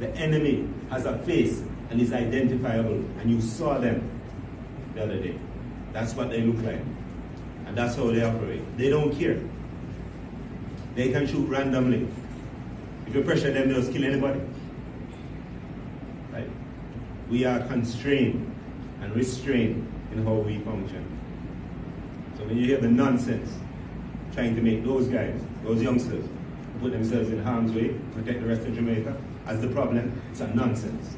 The enemy has a face and is identifiable, and you saw them the other day. That's what they look like, and that's how they operate. They don't care. They can shoot randomly. If you pressure them, they'll just kill anybody. Right? We are constrained and restrained in how we function. So when you hear the nonsense trying to make those guys, those youngsters, put themselves in harm's way, protect the rest of Jamaica, as the problem, it's a nonsense.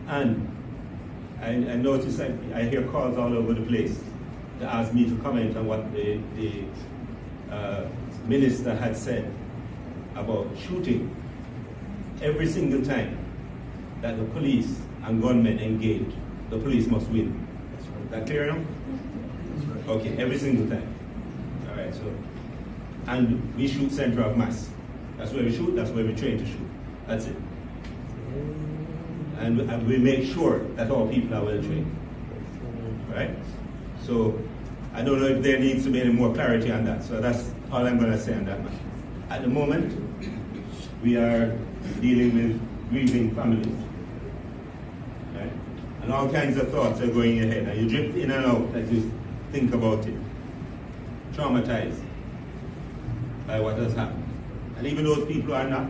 And I notice I hear calls all over the place to ask me to comment on what the minister had said about shooting. Every single time that the police and gunmen engage, the police must win. Is that clear enough? Okay, every single time. All right, so, and we shoot center of mass. That's where we shoot, that's where we train to shoot. That's it. And we make sure that our people are well trained. Right? So, I don't know if there needs to be any more clarity on that. So that's all I'm going to say on that matter. At the moment, we are dealing with grieving families. Right? And all kinds of thoughts are going in your head. And you drift in and out as you think about it. Traumatized by what has happened. And even those people who are not,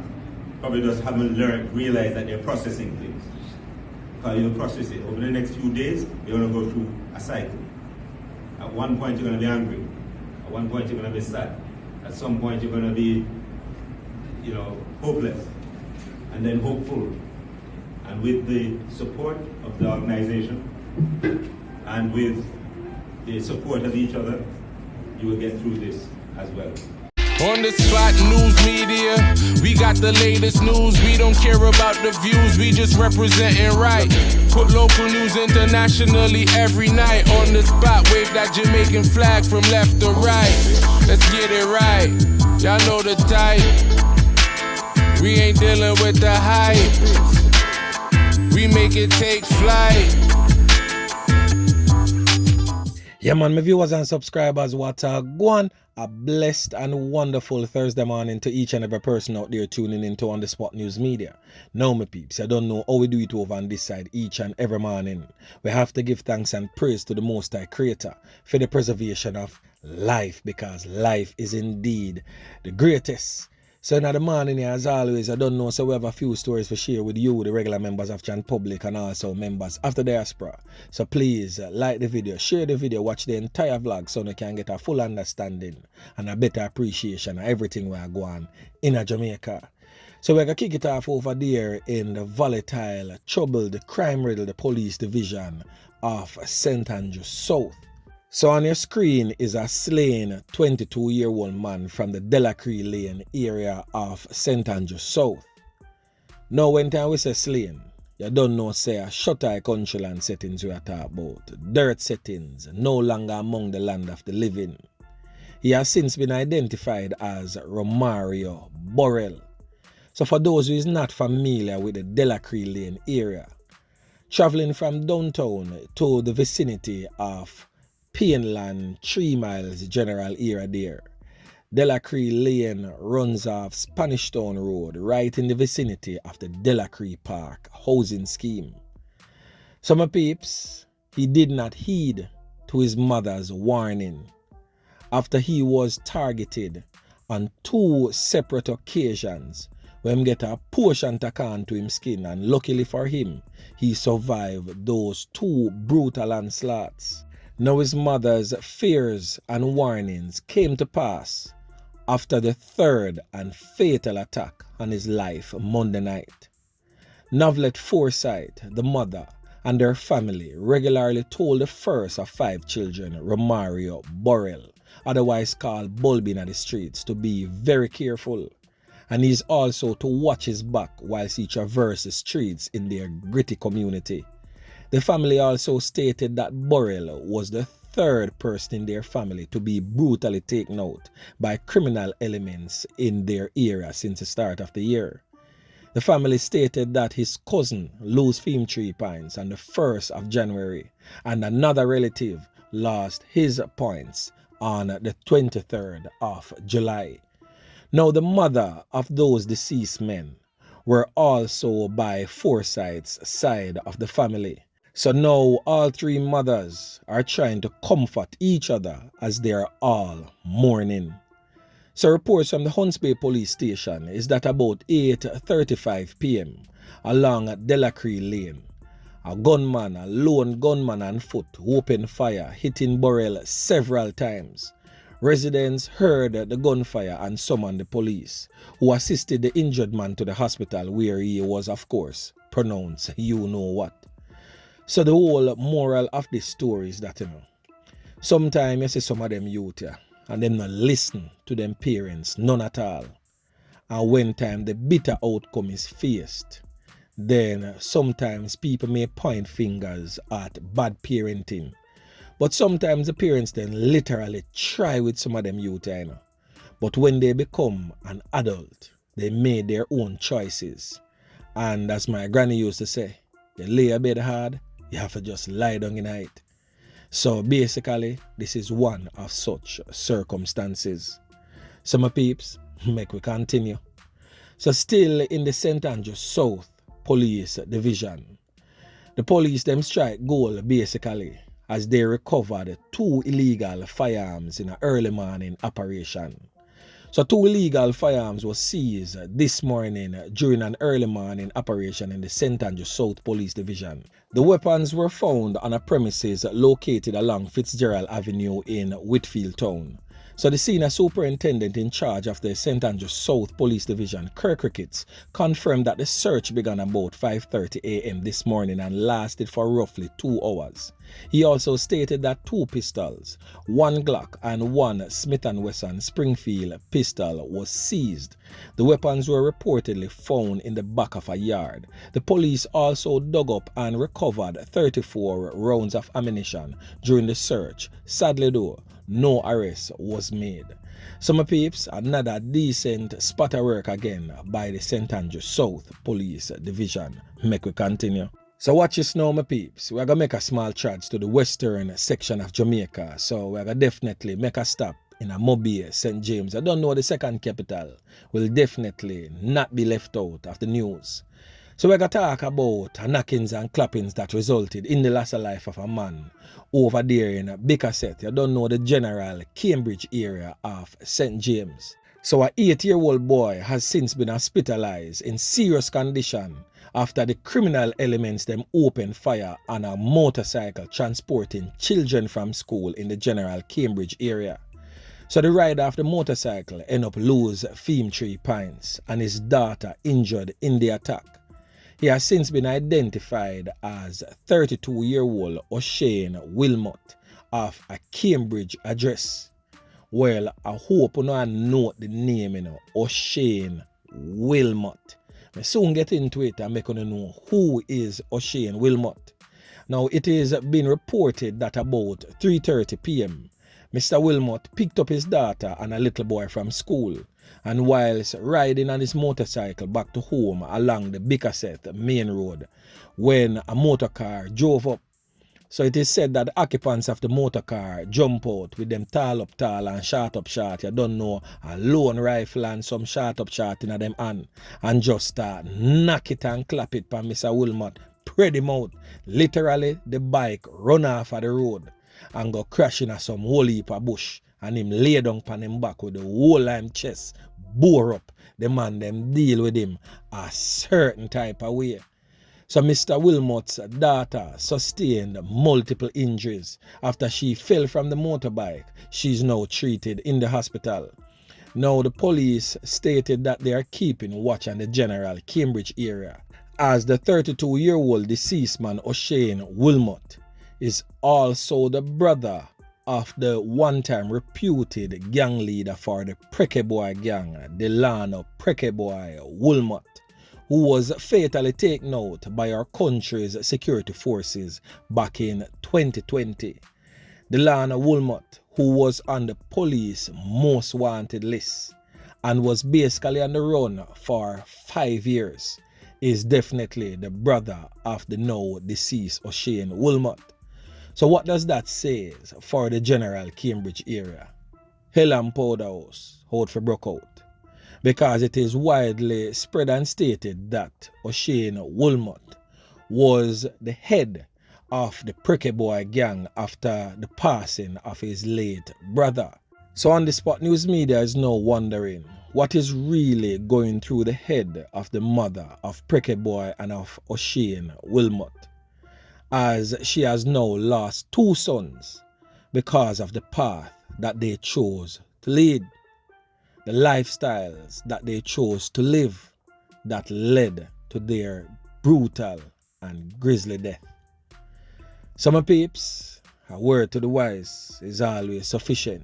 probably just haven't realized that they're processing things. Because you'll process it. Over the next few days, you're going to go through a cycle. At one point, you're going to be angry. At one point, you're going to be sad. At some point, you're going to be, hopeless. And then hopeful. And with the support of the organization and with the support of each other, you will get through this as well. On the spot news media, we got the latest news. We don't care about the views, we just representing right. Put local news internationally every night. On the spot, wave that Jamaican flag from left to right. Let's get it right, y'all know the type. We ain't dealing with the hype. We make it take flight. Yeah man, my viewers and subscribers, what a go on. A blessed and wonderful Thursday morning to each and every person out there tuning into On The Spot News Media. Now my peeps, I don't know how we do it over on this side each and every morning. We have to give thanks and praise to the Most High Creator for the preservation of life, because life is indeed the greatest. So in the morning, as always, I don't know, so we have a few stories to share with you, the regular members of Chan Public and also members of the diaspora. So please like the video, share the video, watch the entire vlog so you can get a full understanding and a better appreciation of everything we are going in Jamaica. So we're going to kick it off over there in the volatile, troubled, crime-riddled police division of St. Andrews South. So on your screen is a slain 22-year-old man from the Delacree Lane area of St. Andrews South. Now when time we say slain, you don't know say a shut-eye country land settings we are talking about. Dirt settings, no longer among the land of the living. He has since been identified as Romario Burrell. So for those who is not familiar with the Delacree Lane area, traveling from downtown to the vicinity of Painland 3 miles general area there. Delacree Lane runs off Spanish Town Road right in the vicinity of the Delacree Park housing scheme. So my peeps, he did not heed to his mother's warning after he was targeted on 2 separate occasions when he get a portion taken to him skin, and luckily for him, he survived those 2 brutal onslaughts. Now his mother's fears and warnings came to pass after the 3rd and fatal attack on his life Monday night. Novlet Forsyth, the mother, and their family regularly told the first of 5 children, Romario Burrell, otherwise called Bulby in the streets, to be very careful. And he is also to watch his back whilst he traverses the streets in their gritty community. The family also stated that Burrell was the 3rd person in their family to be brutally taken out by criminal elements in their area since the start of the year. The family stated that his cousin lost 3 points on the 1st of January, and another relative lost his points on the 23rd of July. Now the mother of those deceased men were also by Forsyth's side of the family. So now all three mothers are trying to comfort each other as they are all mourning. So reports from the Hunts Bay police station is that about 8:35 p.m. along Delacree Lane, a lone gunman on foot opened fire, hitting Burrell several times. Residents heard the gunfire and summoned the police, who assisted the injured man to the hospital where he was, of course, pronounced you know what. So the whole moral of this story is that, sometimes you see some of them youth here, and them not listen to them parents, none at all. And when time the bitter outcome is faced, then sometimes people may point fingers at bad parenting. But sometimes the parents then literally try with some of them youth, But when they become an adult, they made their own choices. And as my granny used to say, you lay a bed hard, you have to just lie down in it. So basically, this is one of such circumstances. So my peeps, make we continue. So still in the St. Andrews South Police Division, the police them strike gold basically as they recovered 2 illegal firearms in an early morning operation. So 2 illegal firearms were seized this morning during an early morning operation in the St. Andrews South Police Division. The weapons were found on a premises located along Fitzgerald Avenue in Whitfield Town. So the senior superintendent in charge of the St. Andrews South Police Division, Kirk Ricketts, confirmed that the search began about 5:30 a.m. this morning and lasted for roughly 2 hours. He also stated that 2 pistols, 1 Glock and 1 Smith & Wesson Springfield pistol was seized. The weapons were reportedly found in the back of a yard. The police also dug up and recovered 34 rounds of ammunition during the search. Sadly though, no arrest was made. So my peeps, another decent spot of work again by the St. Andrews South Police Division. Make we continue. So watch this now, my peeps. We're going to make a small trudge to the western section of Jamaica. So we're going to definitely make a stop in a Mobile, St. James. I don't know the second capital will definitely not be left out of the news. So we're going to talk about knockings and clappings that resulted in the loss of life of a man over there in Bickerset. You don't know the general Cambridge area of St. James. So an 8-year-old boy has since been hospitalized in serious condition after the criminal elements them opened fire on a motorcycle transporting children from school in the general Cambridge area. So the rider of the motorcycle ended up lose 3 pints and his daughter injured in the attack. He has since been identified as 32-year-old Oshane Wilmot of a Cambridge address. Well, I hope you know the name, Oshane Wilmot. I soon get into it and make you know who is Oshane Wilmot. Now, it is being reported that about 3:30 p.m., Mr. Wilmot picked up his daughter and a little boy from school, and whilst riding on his motorcycle back to home along the Bickerset main road, when a motor car drove up. So it is said that the occupants of the motor car jump out with them tall and short up. You don't know, a lone rifle and some short up in them hand, and just start knock it and clap it for Mr. Wilmot, spread him out. Literally, the bike run off of the road and go crashing at some whole heap of bush, and him lay down on him back with the whole him chest bore up. The man them deal with him a certain type of way. So Mr. Wilmot's daughter sustained multiple injuries after she fell from the motorbike. She's now treated in the hospital. Now the police stated that they are keeping watch on the general Cambridge area, as the 32-year-old deceased man Oshane Wilmot is also the brother of the one-time reputed gang leader for the Preke Boy gang, Preke Boy Wilmot, who was fatally taken out by our country's security forces back in 2020. Delacree Wilmot, who was on the police most wanted list and was basically on the run for 5 years, is definitely the brother of the now deceased Oshane Wilmot. So what does that say for the general Cambridge area? Hell and powder house, out for broke out. because it is widely spread and stated that Oshane Wilmot was the head of the Pricky Boy gang after the passing of his late brother. So On The Spot News Media is now wondering what is really going through the head of the mother of Pricky Boy and of Oshane Wilmot, as she has now lost 2 sons because of the path that they chose to lead, the lifestyles that they chose to live that led to their brutal and grisly death. So my peeps, a word to the wise is always sufficient.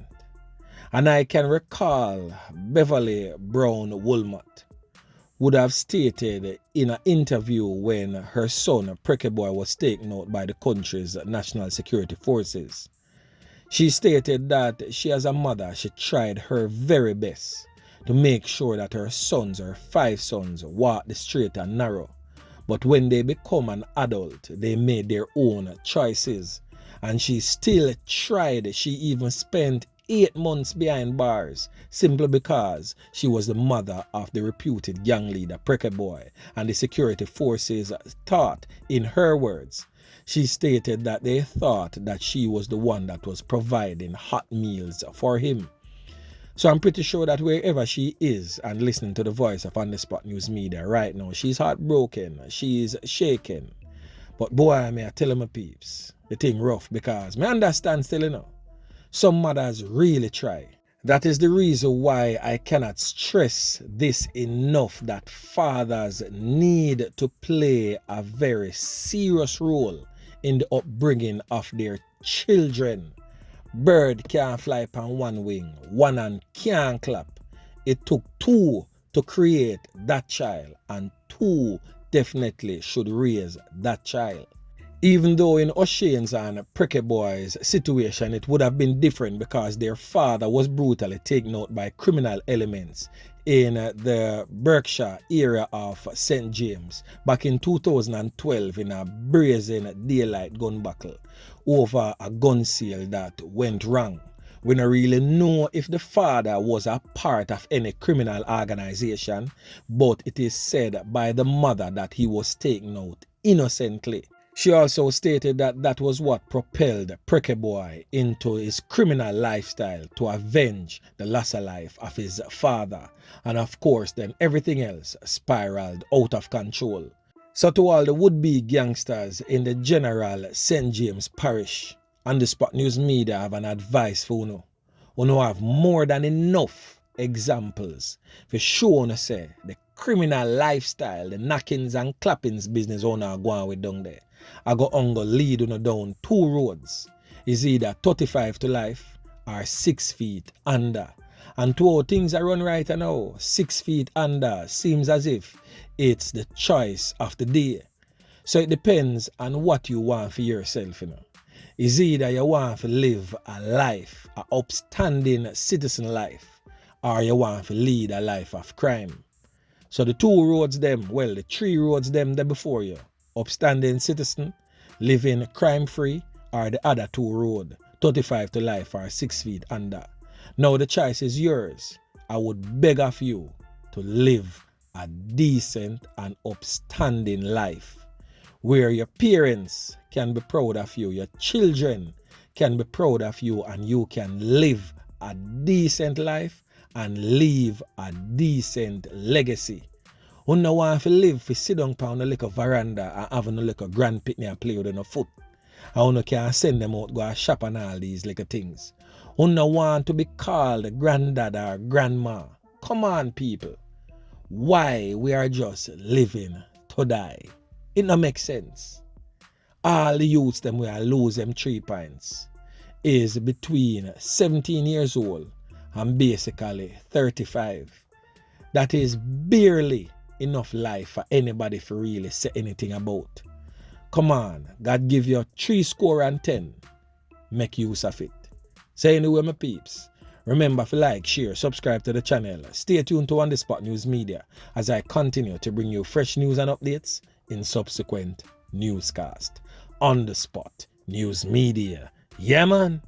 And I can recall Beverly Brown Wilmot would have stated in an interview when her son Pricky Boy was taken out by the country's national security forces. She stated that she as a mother, she tried her very best to make sure that her 5 sons, walk the straight and narrow. But when they become an adult, they made their own choices. And she still tried. She even spent 8 months behind bars simply because she was the mother of the reputed gang leader Pricky Boy, and the security forces thought, in her words, she stated that they thought that she was the one that was providing hot meals for him. So I'm pretty sure that wherever she is and listening to the voice of On The Spot News Media right now, she's heartbroken, she's shaken. But boy, may I tell her my peeps, the thing rough, because me understand still, you know, some mothers really try. That is the reason why I cannot stress this enough, that fathers need to play a very serious role in the upbringing of their children. Bird can't fly upon one wing, one hand can't clap. It took 2 to create that child, and 2 definitely should raise that child. Even though in Oshane's and Pricky Boy's situation it would have been different because their father was brutally taken out by criminal elements in the Berkshire area of St. James back in 2012 in a brazen daylight gun battle over a gun sale that went wrong. We don't really know if the father was a part of any criminal organization, but it is said by the mother that he was taken out innocently. She also stated that that was what propelled Pricky Boy into his criminal lifestyle to avenge the loss of life of his father. And of course, then everything else spiraled out of control. So to all the would-be gangsters in the general St. James Parish, On The Spot News Media have an advice for you. You have more than enough examples for show you say the criminal lifestyle, the knockings and clappings business on go on with down there. I go lead you down 2 roads. It's either 35 to life or 6 feet under. And to how things are run right now, 6 feet under seems as if it's the choice of the day. So it depends on what you want for yourself, you know. It's either you want to live a life, an upstanding citizen life, or you want to lead a life of crime. So the 2 roads them, well, the 3 roads them there before you. Upstanding citizen, living crime-free, or the other 2 road, 35 to life or 6 feet under. Now the choice is yours. I would beg of you to live a decent and upstanding life where your parents can be proud of you, your children can be proud of you, and you can live a decent life and leave a decent legacy. You don't want to live for sit down on a little veranda and have a little grand picnic and play with a foot. And you can send them out go shop and all these little things. You don't want to be called granddad or grandma. Come on, people. Why we are just living to die? It don't make sense. All the youths them we are lose them 3 points is between 17 years old and basically 35. That is barely enough life for anybody to really say anything about. Come on, God give you 10. Make use of it. So anyway, my peeps, remember to like, share, subscribe to the channel. Stay tuned to On The Spot News Media as I continue to bring you fresh news and updates in subsequent newscast. On The Spot News Media. Yeah, man.